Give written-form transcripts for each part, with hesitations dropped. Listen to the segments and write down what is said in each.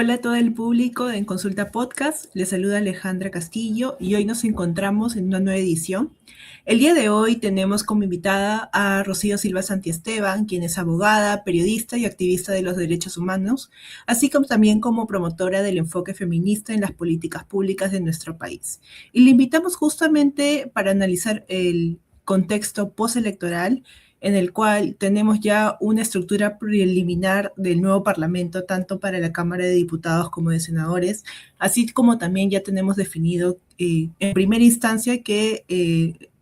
Hola a todo el público en Consulta Podcast, les saluda Alejandra Castillo y hoy nos encontramos en una nueva edición. El día de hoy tenemos como invitada a Rocío Silva Santiesteban, quien es abogada, periodista y activista de los derechos humanos, así como también como promotora del enfoque feminista en las políticas públicas de nuestro país. Y le invitamos justamente para analizar el contexto postelectoral en el cual tenemos ya una estructura preliminar del nuevo Parlamento, tanto para la Cámara de Diputados como de Senadores, así como también ya tenemos definido en primera instancia que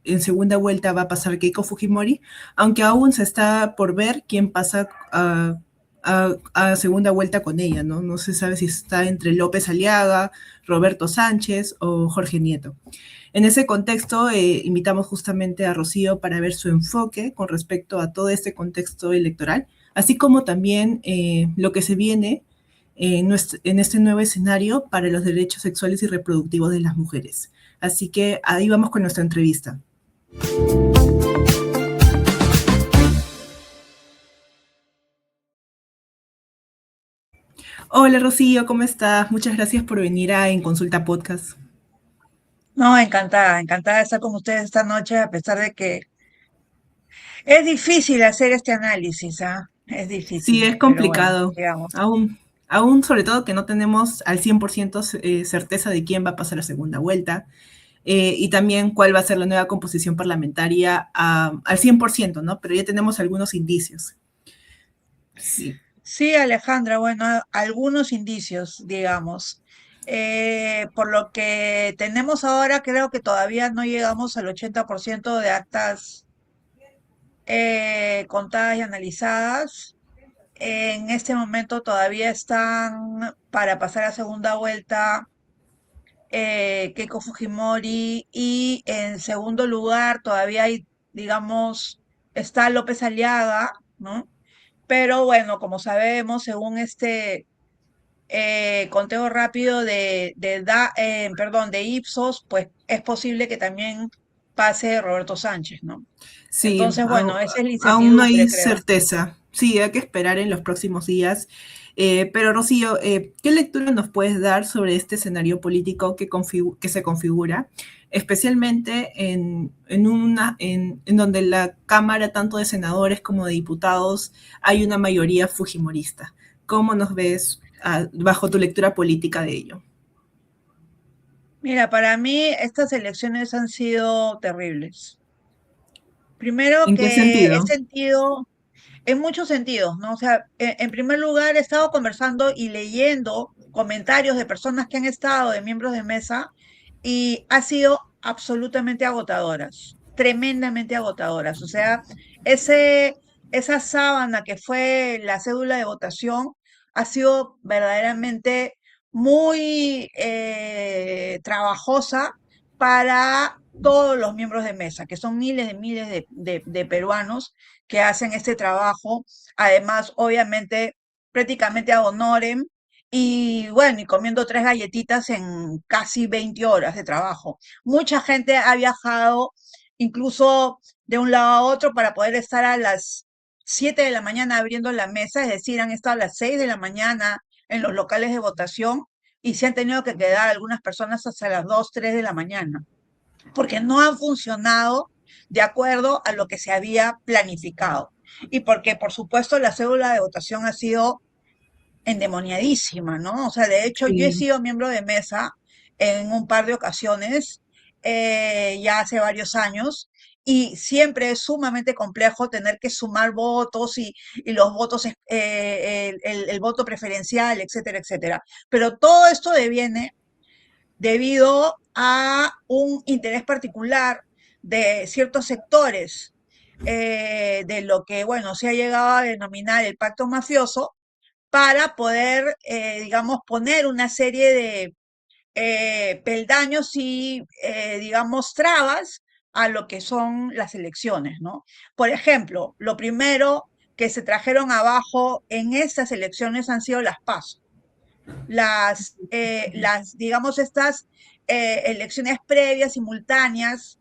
en segunda vuelta va a pasar Keiko Fujimori, aunque aún se está por ver quién pasa a segunda vuelta con ella, ¿no? No se sabe si está entre López Aliaga, Roberto Sánchez o Jorge Nieto. En ese contexto, invitamos justamente a Rocío para ver su enfoque con respecto a todo este contexto electoral, así como también lo que se viene en este nuevo escenario para los derechos sexuales y reproductivos de las mujeres. Así que ahí vamos con nuestra entrevista. Hola Rocío, ¿cómo estás? Muchas gracias por venir a En Consulta Podcast. No, encantada, encantada de estar con ustedes esta noche, a pesar de que es difícil hacer este análisis, ¿ah? Es Sí, difícil, es pero bueno, complicado. digamos. Aún sobre todo que no tenemos al 100% certeza de quién va a pasar la segunda vuelta y también cuál va a ser la nueva composición parlamentaria al 100%, ¿no? Pero ya tenemos algunos indicios. Sí. Sí, Alejandra, bueno, algunos indicios, digamos. Por lo que tenemos ahora, creo que todavía no llegamos al 80% de actas contadas y analizadas. En este momento todavía están para pasar a segunda vuelta Keiko Fujimori, y en segundo lugar todavía hay, digamos, está López Aliaga, ¿no? Pero bueno, como sabemos, según este conteo rápido perdón, de Ipsos, pues es posible que también pase Roberto Sánchez, ¿no? Sí, Entonces, bueno, esa es la aún no incertidumbre, hay creo. certeza. Sí, hay que esperar en los próximos días. Pero Rocío, ¿qué lectura nos puedes dar sobre este escenario político que se configura, especialmente en donde la Cámara, tanto de senadores como de diputados, hay una mayoría fujimorista? ¿Cómo nos ves bajo tu lectura política de ello? Mira, para mí estas elecciones han sido terribles. Primero ¿En qué que he sentido? sentido en muchos sentidos, ¿no? O sea, en primer lugar, he estado conversando y leyendo comentarios de personas que han estado, de miembros de mesa, y ha sido absolutamente agotadoras, tremendamente agotadoras. O sea, ese, esa sábana que fue la cédula de votación ha sido verdaderamente muy trabajosa para todos los miembros de mesa, que son miles de peruanos que hacen este trabajo, además, obviamente, prácticamente ad honorem, y bueno, y comiendo tres galletitas en casi 20 horas de trabajo. Mucha gente ha viajado incluso de un lado a otro para poder estar a las 7 de la mañana abriendo la mesa, es decir, han estado a las 6 de la mañana en los locales de votación y se han tenido que quedar algunas personas hasta las 2 3 de la mañana porque no han funcionado de acuerdo a lo que se había planificado. Y porque, por supuesto, la cédula de votación ha sido endemoniadísima, ¿no? O sea, de hecho, yo he Sí. sido miembro de mesa en un par de ocasiones, ya hace varios años, y siempre es sumamente complejo tener que sumar votos y los votos, el voto preferencial, etcétera, etcétera. Pero todo esto deviene debido a un interés particular de ciertos sectores de lo que, bueno, se ha llegado a denominar el pacto mafioso para poder, digamos, poner una serie de peldaños y, digamos, trabas a lo que son las elecciones, ¿no? Por ejemplo, lo primero que se trajeron abajo en estas elecciones han sido las PASO, digamos, estas elecciones previas, simultáneas,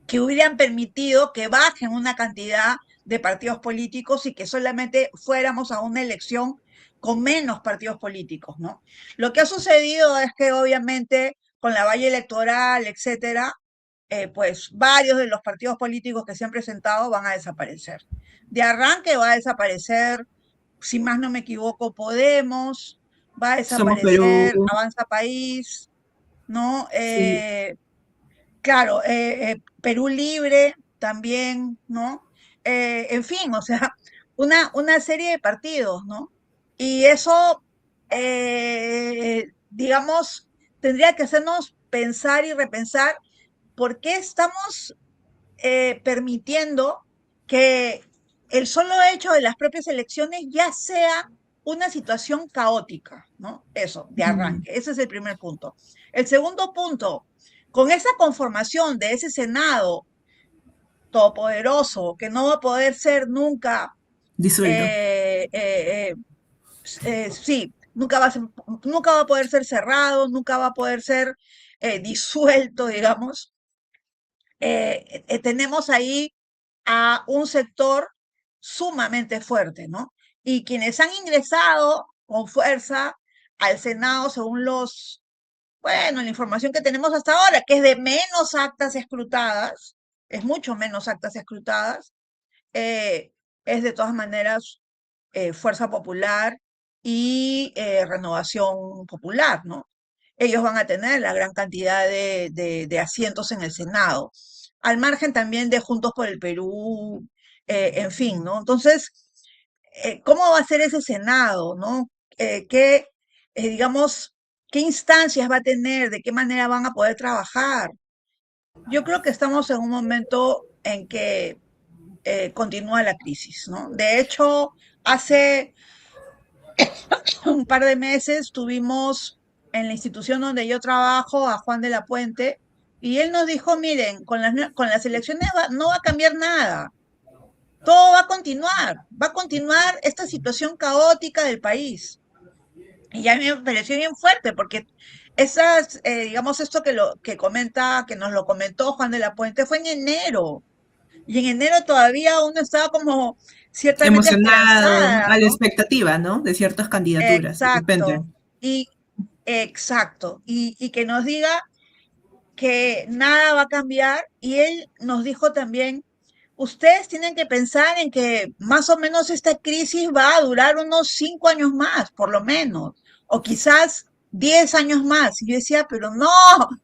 que hubieran permitido que bajen una cantidad de partidos políticos y que solamente fuéramos a una elección con menos partidos políticos, ¿no? Lo que ha sucedido es que obviamente con la valla electoral, etcétera, pues varios de los partidos políticos que se han presentado van a desaparecer. De arranque va a desaparecer, si más no me equivoco, Podemos, va a Somos desaparecer Perú, Avanza País, ¿no? sí, Claro, Perú Libre también, ¿no? En fin, o sea, una serie de partidos, ¿no? Y eso, digamos, tendría que hacernos pensar y repensar por qué estamos permitiendo que el solo hecho de las propias elecciones ya sea una situación caótica, ¿no? Eso, de mm, arranque. Ese es el primer punto. El segundo punto, con esa conformación de ese Senado todopoderoso, que no va a poder ser nunca, disuelto. eh, eh, eh, sí, nunca va a poder ser cerrado, nunca va a poder ser disuelto, digamos. Tenemos ahí a un sector sumamente fuerte, ¿no? Y quienes han ingresado con fuerza al Senado, según bueno, la información que tenemos hasta ahora, que es de menos actas escrutadas, es mucho menos actas escrutadas, eh, es de todas maneras Fuerza Popular y Renovación Popular, ¿no? Ellos van a tener la gran cantidad de asientos en el Senado, al margen también de Juntos por el Perú, en fin, ¿no? Entonces, ¿cómo va a ser ese Senado, ¿no? ¿Qué, digamos, qué instancias va a tener? ¿De qué manera van a poder trabajar? Yo creo que estamos en un momento en que continúa la crisis, ¿no? De hecho, hace un par de meses tuvimos en la institución donde yo trabajo a Juan de la Puente y él nos dijo, miren, con las elecciones no va a cambiar nada, todo va a continuar esta situación caótica del país. Y a mí me pareció bien fuerte porque digamos, esto que comenta, que nos lo comentó Juan de la Puente fue en enero. Y en enero todavía uno estaba como ciertamente Emocionado, esperanzada, a la ¿no? expectativa, ¿no? De ciertas candidaturas, de repente. Exacto. Y exacto. Y que nos diga que nada va a cambiar. Y él nos dijo también, ustedes tienen que pensar en que más o menos esta crisis va a durar unos 5 años más, por lo menos, o quizás 10 años más. Y yo decía, pero no,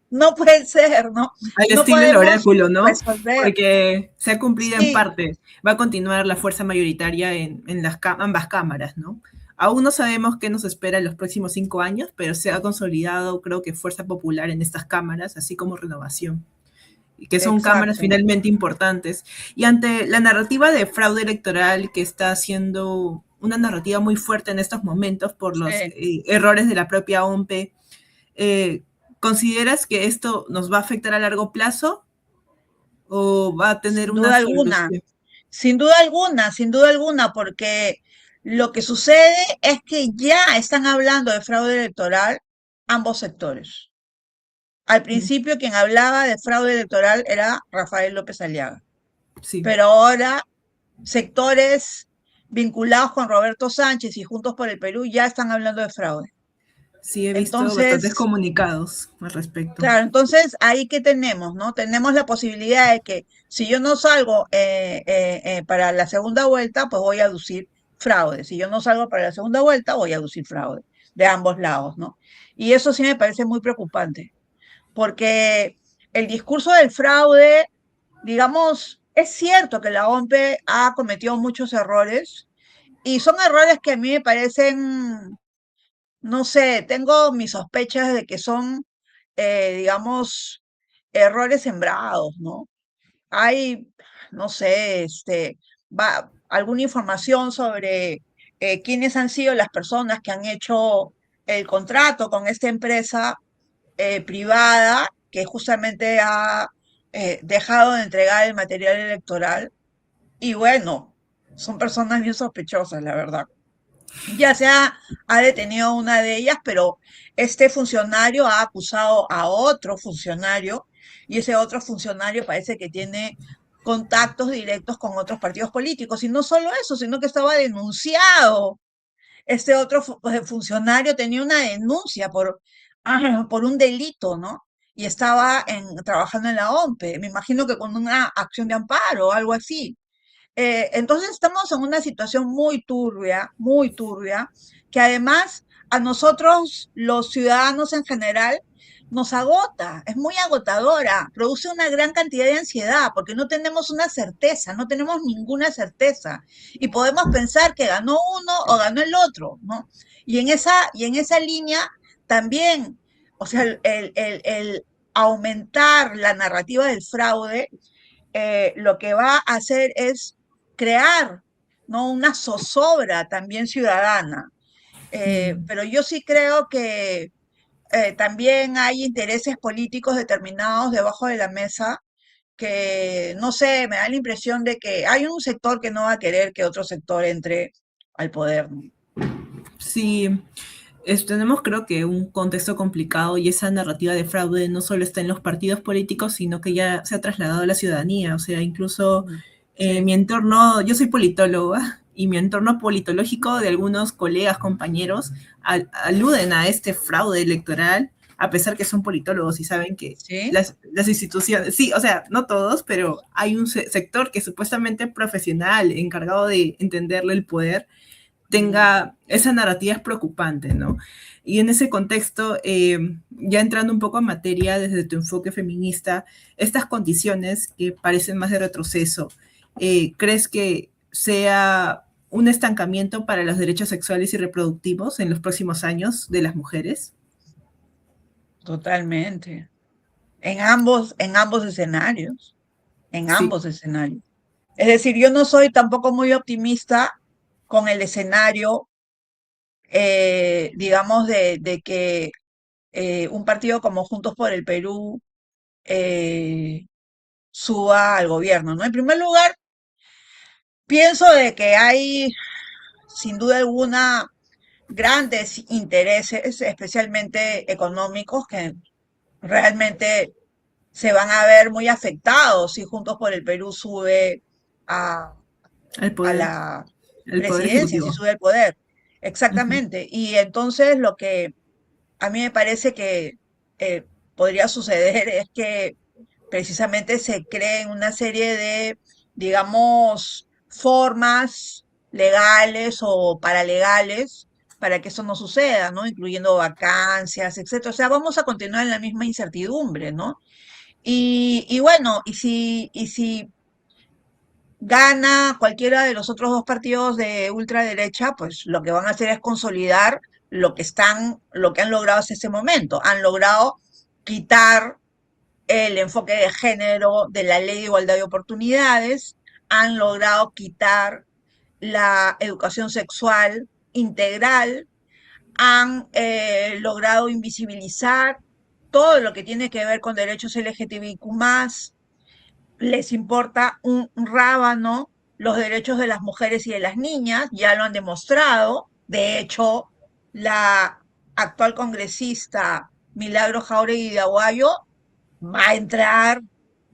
no puede ser, ¿no? Al No estilo del podemos oráculo, ¿no? resolver. Porque se ha cumplido en Sí, parte. Va a continuar la fuerza mayoritaria en ambas cámaras, ¿no? Aún no sabemos qué nos espera en los próximos 5 años, pero se ha consolidado, creo que, fuerza popular en estas cámaras, así como renovación, y que son cámaras exacto. finalmente importantes. Y ante la narrativa de fraude electoral que está haciendo una narrativa muy fuerte en estos momentos por los Sí. errores de la propia OMP, eh, ¿consideras que esto nos va a afectar a largo plazo o va a tener Sin una duda alguna, solución? sin duda alguna, sin duda alguna, porque lo que sucede es que ya están hablando de fraude electoral ambos sectores. Al principio quien hablaba de fraude electoral era Rafael López Aliaga, Sí, pero ahora sectores vinculados con Roberto Sánchez y Juntos por el Perú ya están hablando de fraude. sí, he visto bastantes Entonces, comunicados al respecto. claro, entonces ahí que tenemos, ¿no? Tenemos la posibilidad de que si yo no salgo para la segunda vuelta, pues voy a aducir fraude. Si yo no salgo para la segunda vuelta, voy a aducir fraude de ambos lados, ¿no? Y eso sí me parece muy preocupante, porque el discurso del fraude, digamos, es cierto que la OMP ha cometido muchos errores y son errores que a mí me parecen, no sé, tengo mis sospechas de que son, digamos, errores sembrados, ¿no? Hay, no sé, alguna información sobre quiénes han sido las personas que han hecho el contrato con esta empresa privada que justamente ha dejado de entregar el material electoral. Y bueno, son personas bien sospechosas, la verdad. Ya ha detenido a una de ellas, pero este funcionario ha acusado a otro funcionario y ese otro funcionario parece que tiene contactos directos con otros partidos políticos. Y no solo eso, sino que estaba denunciado este otro funcionario tenía una denuncia por un delito, ¿no? Y estaba trabajando en la OMPE, me imagino que con una acción de amparo o algo así. Entonces estamos en una situación muy turbia, que además a nosotros, los ciudadanos en general, nos agota, es muy agotadora, produce una gran cantidad de ansiedad, porque no tenemos una certeza, no tenemos ninguna certeza, y podemos pensar que ganó uno o ganó el otro, ¿no? Y en esa línea también, o sea, el aumentar la narrativa del fraude lo que va a hacer es crear, ¿no? Una zozobra también ciudadana. Sí. Pero yo sí creo que también hay intereses políticos determinados debajo de la mesa que, no sé, me da la impresión de que hay un sector que no va a querer que otro sector entre al poder, ¿no? Sí, tenemos creo que un contexto complicado y esa narrativa de fraude no solo está en los partidos políticos, sino que ya se ha trasladado a la ciudadanía. O sea, incluso Mm, sí, mi entorno, yo soy politóloga y mi entorno politológico de algunos colegas, compañeros, aluden a este fraude electoral, a pesar que son politólogos y saben que sí. las instituciones, sí, o sea, no todos, pero hay un sector que es supuestamente profesional, encargado de entenderlo el poder, Mm. tenga esa narrativa es preocupante, ¿no? Y en ese contexto, ya entrando un poco en materia desde tu enfoque feminista, estas condiciones que parecen más de retroceso, ¿crees que sea un estancamiento para los derechos sexuales y reproductivos en los próximos años de las mujeres? Totalmente. En ambos escenarios, en Sí, ambos escenarios. Es decir, yo no soy tampoco muy optimista con el escenario, digamos, de que un partido como Juntos por el Perú eh, suba al gobierno, ¿no? En primer lugar, pienso de que hay, sin duda alguna, grandes intereses, especialmente económicos, que realmente se van a ver muy afectados si Juntos por el Perú sube a, al a poder, la al poder presidencia, si ejecutivo. sube al poder. Ujú. Exactamente. Y entonces lo que a mí me parece que eh, podría suceder es que precisamente se creen una serie de, digamos, formas legales o paralegales para que eso no suceda, ¿no? Incluyendo vacancias, etcétera. O sea, vamos a continuar en la misma incertidumbre, ¿no? Y bueno, y si gana cualquiera de los otros dos partidos de ultraderecha, pues lo que van a hacer es consolidar lo que han logrado hasta ese momento. Han logrado quitar el enfoque de género de la ley de igualdad de oportunidades, han logrado quitar la educación sexual integral, han logrado invisibilizar todo lo que tiene que ver con derechos LGTBIQ+, les importa un rábano los derechos de las mujeres y de las niñas, ya lo han demostrado. De hecho, la actual congresista Milagro Jáuregui de Aguayo va a entrar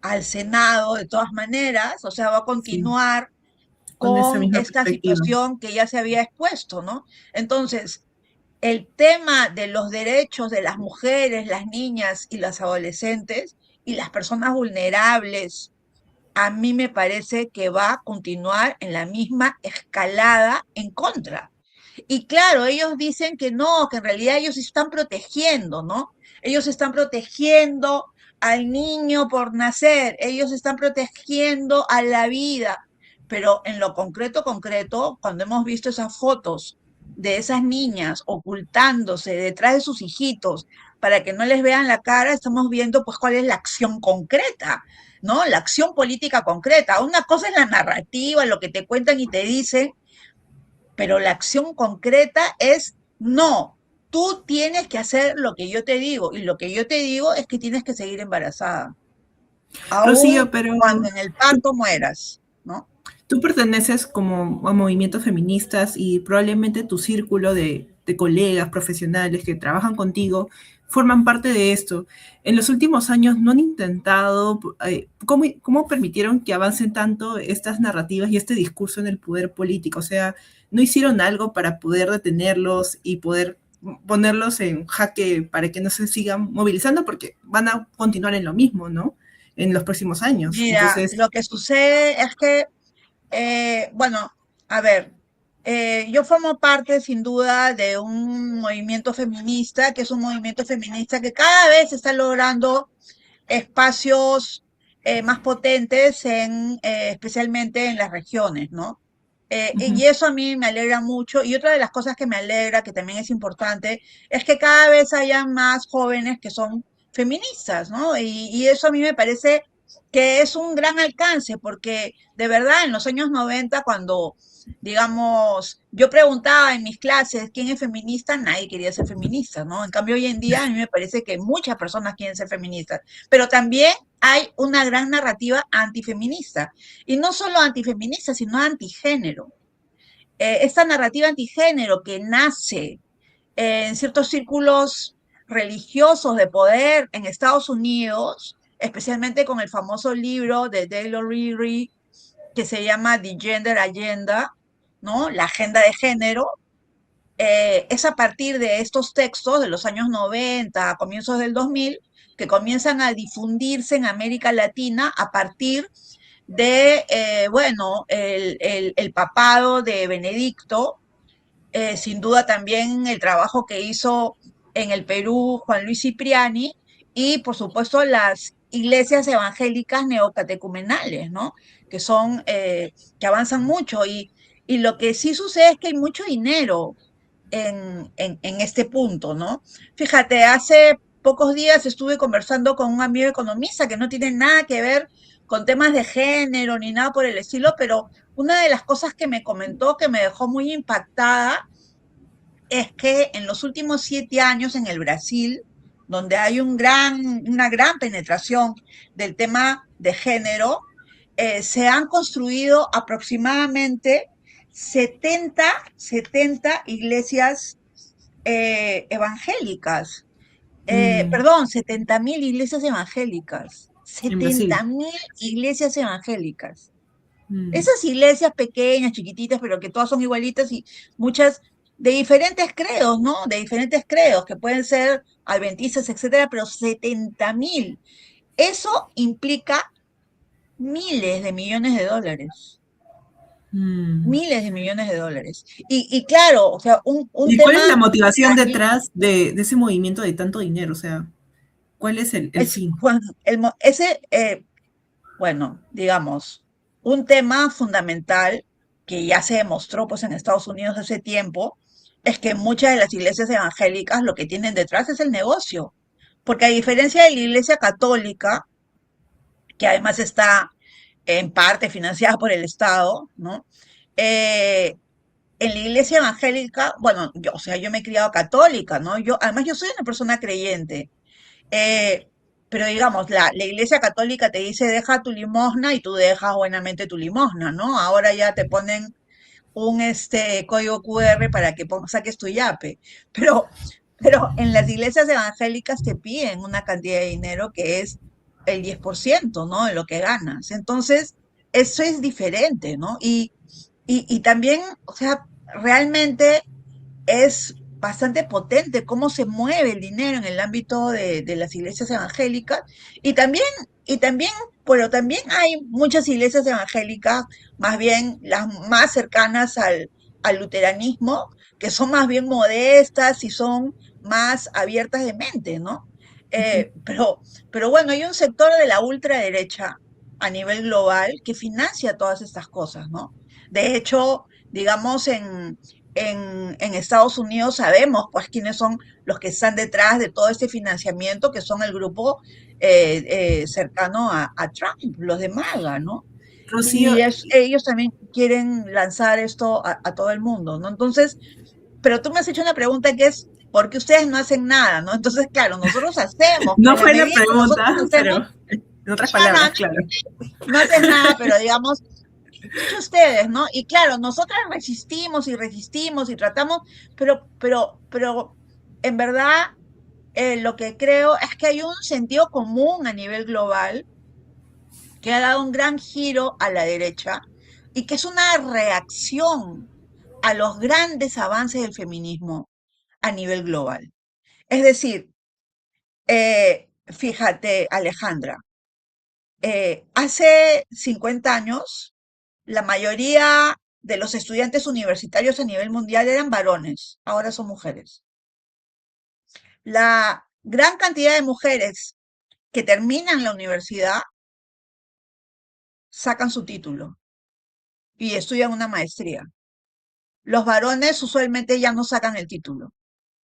al Senado de todas maneras, o sea, va a Sí, continuar con esa con misma esta perspectiva. situación que ya se había expuesto, ¿no? Entonces, el tema de los derechos de las mujeres, las niñas y las adolescentes y las personas vulnerables a mí me parece que va a continuar en la misma escalada en contra. Y claro, ellos dicen que no, que en realidad ellos están protegiendo, ¿no? Ellos están protegiendo al niño por nacer, ellos están protegiendo a la vida, pero en lo concreto, cuando hemos visto esas fotos de esas niñas ocultándose detrás de sus hijitos para que no les vean la cara, estamos viendo pues cuál es la acción concreta, ¿no? La acción política concreta. Una cosa es la narrativa, lo que te cuentan y te dicen, pero la acción concreta es no. Tú tienes que hacer lo que yo te digo y lo que yo te digo es que tienes que seguir embarazada, aun Rocío, pero cuando en el tú parto mueras, ¿no? Tú perteneces como a movimientos feministas y probablemente tu círculo de colegas profesionales que trabajan contigo forman parte de esto. En los últimos años no han intentado, ¿cómo permitieron que avancen tanto estas narrativas y este discurso en el poder político? O sea, no hicieron algo para poder detenerlos y poder ponerlos en jaque para que no se sigan movilizando, porque van a continuar en lo mismo, ¿no? En los próximos años. Mira, Entonces, lo que sucede es que, bueno, a ver, yo formo parte sin duda de un movimiento feminista, que es un movimiento feminista que cada vez está logrando espacios más potentes especialmente en las regiones, ¿no? ujú, Y eso a mí me alegra mucho. Y otra de las cosas que me alegra, que también es importante, es que cada vez haya más jóvenes que son feministas, ¿no? Y eso a mí me parece que es un gran alcance, porque de verdad en los años 90, cuando, digamos, yo preguntaba en mis clases quién es feminista, nadie quería ser feminista, ¿no? En cambio, hoy en día a mí me parece que muchas personas quieren ser feministas, pero también hay una gran narrativa antifeminista. Y no solo antifeminista, sino antigénero. Esta narrativa antigénero que nace en ciertos círculos religiosos de poder en Estados Unidos, especialmente con el famoso libro de Dale O'Reilly que se llama The Gender Agenda, ¿no? La agenda de género, es a partir de estos textos de los años 90, a comienzos del 2000, que comienzan a difundirse en América Latina a partir de, bueno, el papado de Benedicto, sin duda también el trabajo que hizo en el Perú Juan Luis Cipriani y por supuesto las iglesias evangélicas neocatecumenales, ¿no? Que son, que avanzan mucho y lo que sí sucede es que hay mucho dinero en este punto, ¿no? Fíjate, hace pocos días estuve conversando con un amigo economista que no tiene nada que ver con temas de género ni nada por el estilo, pero una de las cosas que me comentó que me dejó muy impactada es que en los últimos 7 años en el Brasil, donde hay una gran penetración del tema de género, se han construido aproximadamente 70 iglesias evangélicas. mm, Perdón, 70.000 iglesias evangélicas. en Brasil. 70.000 iglesias evangélicas. Mm, Esas iglesias pequeñas, chiquititas, pero que todas son igualitas y muchas de diferentes credos, ¿no? De diferentes credos, que pueden ser adventistas, etcétera, pero 70.000. Eso implica miles de millones de dólares. mm. Miles de millones de dólares. Y claro, o sea, un ¿Y cuál es la tema motivación frágil detrás de ese movimiento de tanto dinero? O sea, ¿cuál es el es, fin? bueno, bueno, digamos, un tema fundamental que ya se demostró pues en Estados Unidos hace tiempo es que muchas de las iglesias evangélicas lo que tienen detrás es el negocio. Porque a diferencia de la iglesia católica, que además está en parte financiada por el Estado, ¿no? Eh, en la iglesia evangélica, bueno, yo, o sea, yo me he criado católica, ¿no? Además, yo soy una persona creyente. Eh, pero digamos, la Iglesia Católica te dice deja tu limosna y tú dejas buenamente tu limosna, ¿no? Ahora ya te ponen un código QR para que saques tu yape. Pero, pero en las iglesias evangélicas te piden una cantidad de dinero que es el 10%, ¿no? De lo que ganas. Entonces, eso es diferente, ¿no? Y también, o sea, realmente es bastante potente cómo se mueve el dinero en el ámbito de las iglesias evangélicas y también, y también, pero también hay muchas iglesias evangélicas, más bien las más cercanas al luteranismo, que son más bien modestas y son más abiertas de mente, ¿no? Ujú. Pero bueno, hay un sector de la ultraderecha a nivel global que financia todas estas cosas, ¿no? De hecho, digamos, en Estados Unidos sabemos pues quiénes son los que están detrás de todo este financiamiento, que son el grupo cercano a Trump, los de MAGA, ¿no? Rocío, Y ellos también quieren lanzar esto a todo el mundo, ¿no? Entonces, pero tú me has hecho una pregunta que es, ¿por qué ustedes no hacen nada, no? Entonces, claro, nosotros hacemos, no en la fue la medida que nosotros pregunta, hacemos, pero en otras no, no, palabras, claro. no hacen nada, pero digamos, hecho ustedes, ¿no? Y claro, nosotras resistimos y resistimos y tratamos, pero en verdad lo que creo es que hay un sentido común a nivel global que ha dado un gran giro a la derecha y que es una reacción a los grandes avances del feminismo a nivel global. Es decir, fíjate, Alejandra, hace 50 años la mayoría de los estudiantes universitarios a nivel mundial eran varones, ahora son mujeres. La gran cantidad de mujeres que terminan la universidad sacan su título y estudian una maestría. Los varones usualmente ya no sacan el título,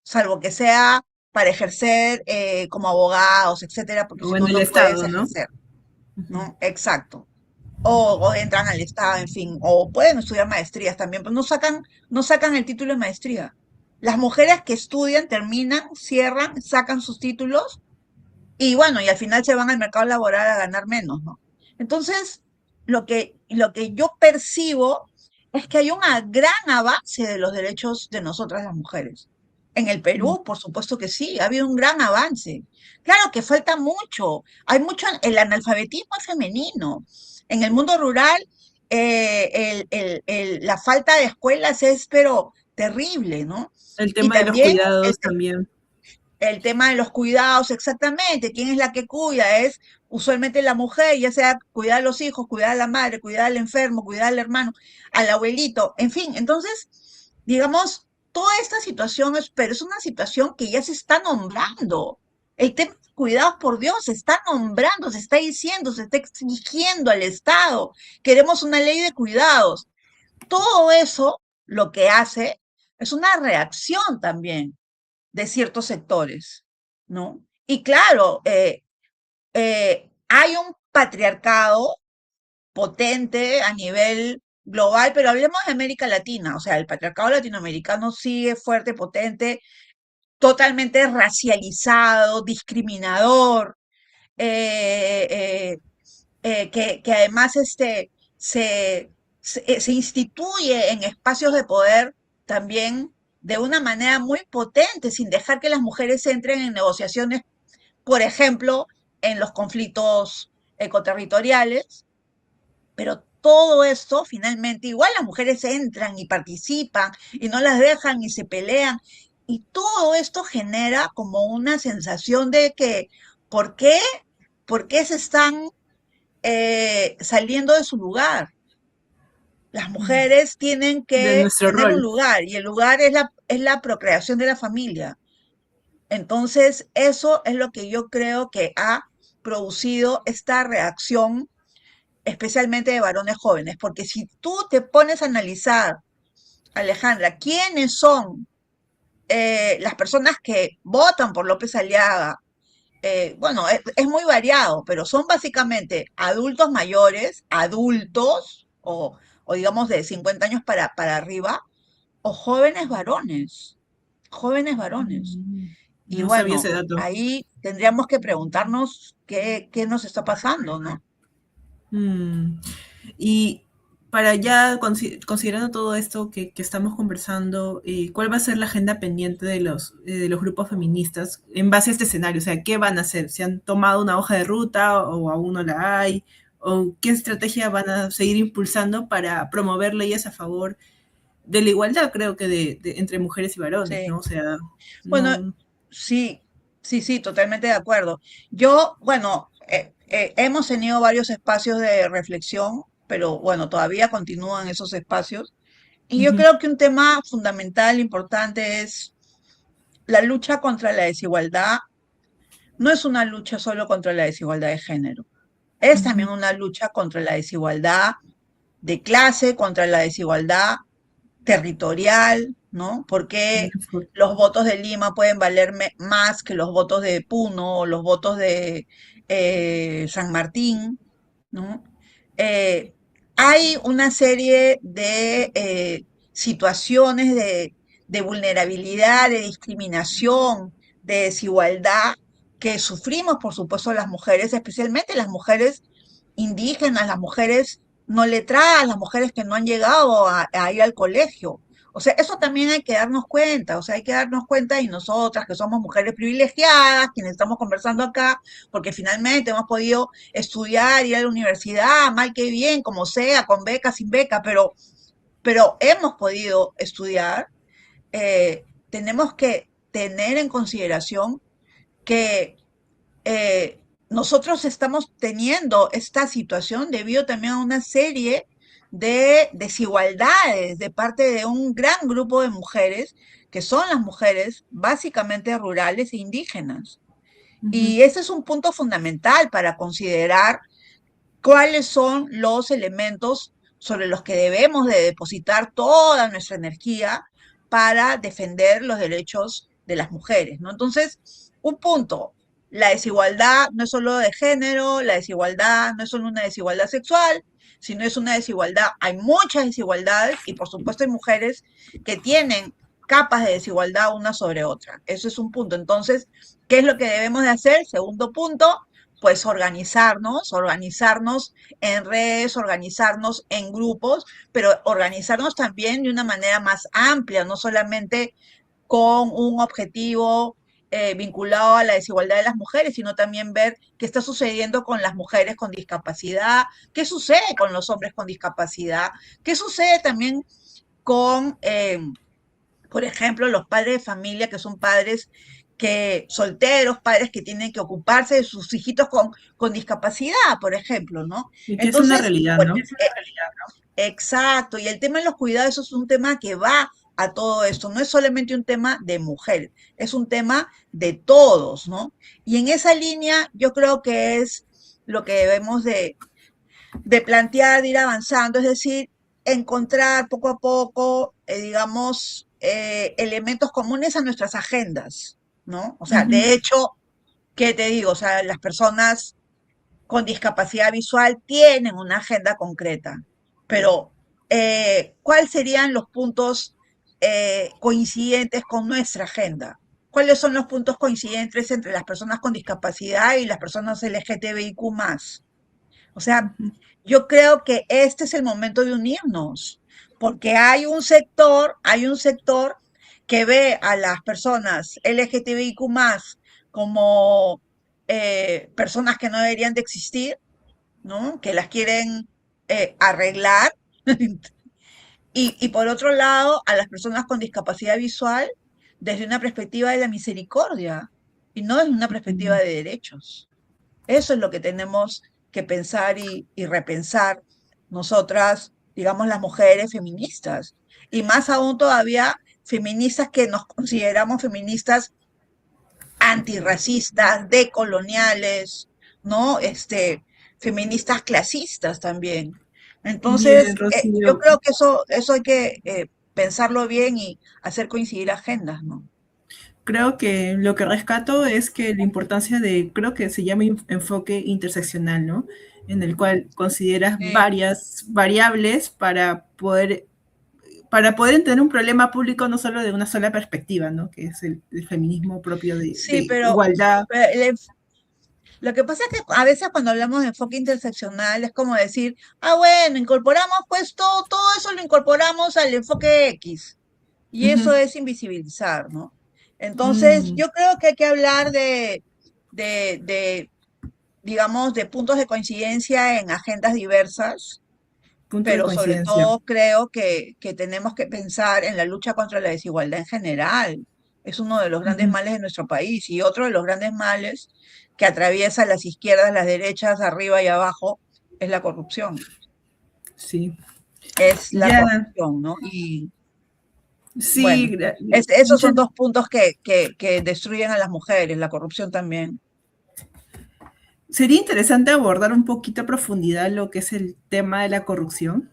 salvo que sea para ejercer como abogados, etcétera, porque O si en no, el no puedes Estado, ¿no? ejercer, Ujú. ¿no? Exacto. O entran al Estado, en fin, o pueden estudiar maestrías también, pero no sacan el título de maestría. Las mujeres que estudian, terminan, cierran, sacan sus títulos y bueno, y al final se van al mercado laboral a ganar menos, ¿no? Entonces, lo que yo percibo es que hay un gran avance de los derechos de nosotras las mujeres. En el Mm. Perú, por supuesto que sí, ha habido un gran avance. Claro que falta mucho. Hay mucho, el analfabetismo es femenino. En el mundo rural, la falta de escuelas es, pero terrible, ¿no? El Y tema de los también cuidados también. el tema de los cuidados, exactamente. ¿Quién es la que cuida? Es usualmente la mujer, ya sea cuidar a los hijos, cuidar a la madre, cuidar al enfermo, cuidar al hermano, al abuelito, en fin. Entonces, digamos, toda esta situación es, pero es una situación que ya se está nombrando. El tema de cuidados, por Dios, se está nombrando, se está diciendo, se está exigiendo al Estado. Queremos una ley de cuidados. Todo eso lo que hace es una reacción también de ciertos sectores, ¿no? Y claro, hay un patriarcado potente a nivel global, pero hablemos de América Latina, o sea, el patriarcado latinoamericano sigue fuerte, potente, totalmente racializado, discriminador, eh, eh, que además se instituye en espacios de poder también de una manera muy potente, sin dejar que las mujeres entren en negociaciones, por ejemplo, en los conflictos ecoterritoriales, pero todo esto finalmente, igual las mujeres entran y participan y no las dejan y se pelean, y todo esto genera como una sensación de que, ¿por qué? ¿Por qué se están saliendo de su lugar? Las mujeres tienen De que nuestro tener un rol. lugar y el lugar es la procreación de la familia. Entonces, eso es lo que yo creo que ha producido esta reacción, especialmente de varones jóvenes, porque si tú te pones a analizar, Alejandra, quiénes son las personas que votan por López Aliaga, bueno, es muy variado, pero son básicamente adultos mayores, adultos, o digamos de 50 años para arriba, o jóvenes varones, jóvenes varones. Mm. Y No sabía ese bueno, dato. ahí tendríamos que preguntarnos qué nos está pasando, ¿no? Mm. Y para ya considerando todo esto que estamos conversando, ¿cuál va a ser la agenda pendiente de los grupos feministas en base a este escenario? O sea, ¿qué van a hacer? ¿Se han tomado una hoja de ruta o aún no la hay? ¿O qué estrategia van a seguir impulsando para promover leyes a favor de la igualdad, creo que entre mujeres y varones, ¿no? Sí. O sea, Bueno, no. sí, sí, sí, totalmente de acuerdo. Yo, bueno, hemos tenido varios espacios de reflexión, pero bueno, todavía continúan esos espacios. Y yo Ujú, creo que un tema fundamental, importante, es la lucha contra la desigualdad. No es una lucha solo contra la desigualdad de género, es también ujú. una lucha contra la desigualdad de clase, contra la desigualdad territorial, ¿no? Porque los votos de Lima pueden valer más que los votos de Puno o los votos de San Martín, ¿no? Eh, Hay una serie de situaciones de vulnerabilidad, de discriminación, de desigualdad que sufrimos, por supuesto, las mujeres, especialmente las mujeres indígenas, las mujeres no letradas, las mujeres que no han llegado a ir al colegio. O sea, eso también hay que darnos cuenta, o sea, hay que darnos cuenta y nosotras que somos mujeres privilegiadas, quienes estamos conversando acá, porque finalmente hemos podido estudiar, ir a la universidad, mal que bien, como sea, con beca, sin beca, pero hemos podido estudiar, tenemos que tener en consideración que nosotros estamos teniendo esta situación debido también a una serie de desigualdades de parte de un gran grupo de mujeres, que son las mujeres básicamente rurales e indígenas. Ujú. Y ese es un punto fundamental para considerar cuáles son los elementos sobre los que debemos de depositar toda nuestra energía para defender los derechos de las mujeres, ¿no? Entonces, un punto, la desigualdad no es solo de género, la desigualdad no es solo una desigualdad sexual, sino es una desigualdad, hay muchas desigualdades y por supuesto hay mujeres que tienen capas de desigualdad una sobre otra. Eso es un punto. Entonces, ¿qué es lo que debemos de hacer? Segundo punto, pues organizarnos en redes, organizarnos en grupos, pero organizarnos también de una manera más amplia, no solamente con un objetivo vinculado a la desigualdad de las mujeres, sino también ver qué está sucediendo con las mujeres con discapacidad, qué sucede con los hombres con discapacidad, qué sucede también con por ejemplo, los padres de familia que son padres que solteros, padres que tienen que ocuparse de sus hijitos con discapacidad, por ejemplo, ¿no? Y que es una Entonces, realidad, bueno, ¿no? exacto, y el tema de los cuidados, eso es un tema que va a todo esto, no es solamente un tema de mujer, es un tema de todos, ¿no? Y en esa línea yo creo que es lo que debemos de plantear, de ir avanzando, es decir, encontrar poco a poco, digamos, elementos comunes a nuestras agendas, ¿no? O sea, Ujú. de hecho, ¿qué te digo? O sea, las personas con discapacidad visual tienen una agenda concreta, pero ¿cuáles serían los puntos coincidentes con nuestra agenda? ¿Cuáles son los puntos coincidentes entre las personas con discapacidad y las personas LGTBIQ más? O sea, Ujú. yo creo que este es el momento de unirnos, porque hay un sector que ve a las personas LGTBIQ más como personas que no deberían de existir, ¿no? Que las quieren arreglar. Y por otro lado, a las personas con discapacidad visual desde una perspectiva de la misericordia y no desde una perspectiva Ujú. de derechos. Eso es lo que tenemos que pensar y repensar nosotras, digamos, las mujeres feministas. Y más aún todavía, feministas que nos consideramos feministas antirracistas, decoloniales, ¿no? Feministas clasistas también. Bien, Entonces, yo Rocío. creo que eso hay que pensarlo bien y hacer coincidir agendas, ¿no? Creo que lo que rescato es que la importancia de, creo que se llama enfoque interseccional, ¿no? En el cual consideras Sí, varias variables para poder entender un problema público no solo de una sola perspectiva, ¿no? Que es el feminismo propio sí, de igualdad. pero lo que pasa es que a veces cuando hablamos de enfoque interseccional es como decir, ah, bueno, incorporamos pues todo eso lo incorporamos al enfoque X. Y eso Ujú. es invisibilizar, ¿no? Entonces, Mm, yo creo que hay que hablar de, digamos, de puntos de coincidencia en agendas diversas, punto de pero sobre coincidencia. todo creo que tenemos que pensar en la lucha contra la desigualdad en general. Es uno de los grandes Ujú. males de nuestro país y otro de los grandes males que atraviesa las izquierdas, las derechas, arriba y abajo, es la corrupción. Sí. Es la Ya, corrupción, ¿no? Y sí, bueno, esos muchas. son dos puntos que destruyen a las mujeres, la corrupción también. Sería interesante abordar un poquito a profundidad lo que es el tema de la corrupción,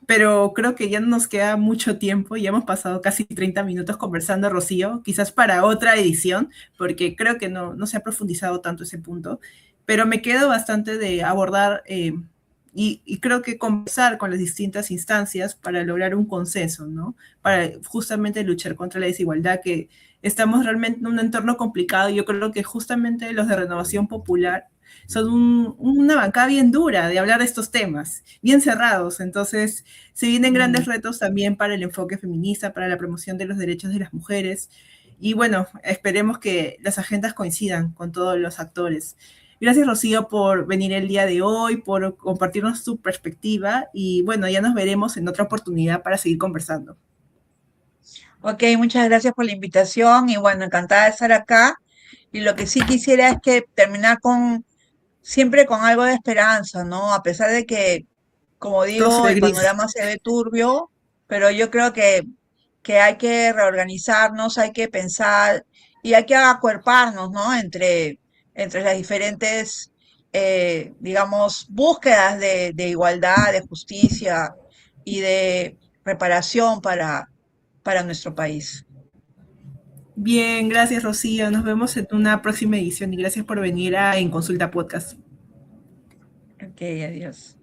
pero creo que ya no nos queda mucho tiempo, ya hemos pasado casi 30 minutos conversando, Rocío, quizás para otra edición, porque creo que no se ha profundizado tanto ese punto, pero me quedo bastante de abordar y creo que conversar con las distintas instancias para lograr un consenso, ¿no? Para justamente luchar contra la desigualdad que estamos realmente en un entorno complicado. Yo creo que justamente los de Renovación Popular son una bancada bien dura de hablar de estos temas, bien cerrados. Entonces, se vienen grandes Mm. retos también para el enfoque feminista, para la promoción de los derechos de las mujeres. Y bueno, esperemos que las agendas coincidan con todos los actores. Gracias, Rocío, por venir el día de hoy, por compartirnos tu perspectiva y bueno, ya nos veremos en otra oportunidad para seguir conversando. Ok, muchas gracias por la invitación y bueno, encantada de estar acá. Y lo que sí quisiera es que terminar siempre con algo de esperanza, ¿no? A pesar de que, como Todo se digo, ve el gris. panorama se ve turbio, pero yo creo que hay que reorganizarnos, hay que pensar y hay que acuerparnos, ¿no? Entre las diferentes, digamos, búsquedas de igualdad, de justicia y de reparación para nuestro país. Bien, gracias, Rocío. Nos vemos en una próxima edición y gracias por venir a En Consulta Podcast. Ok, adiós.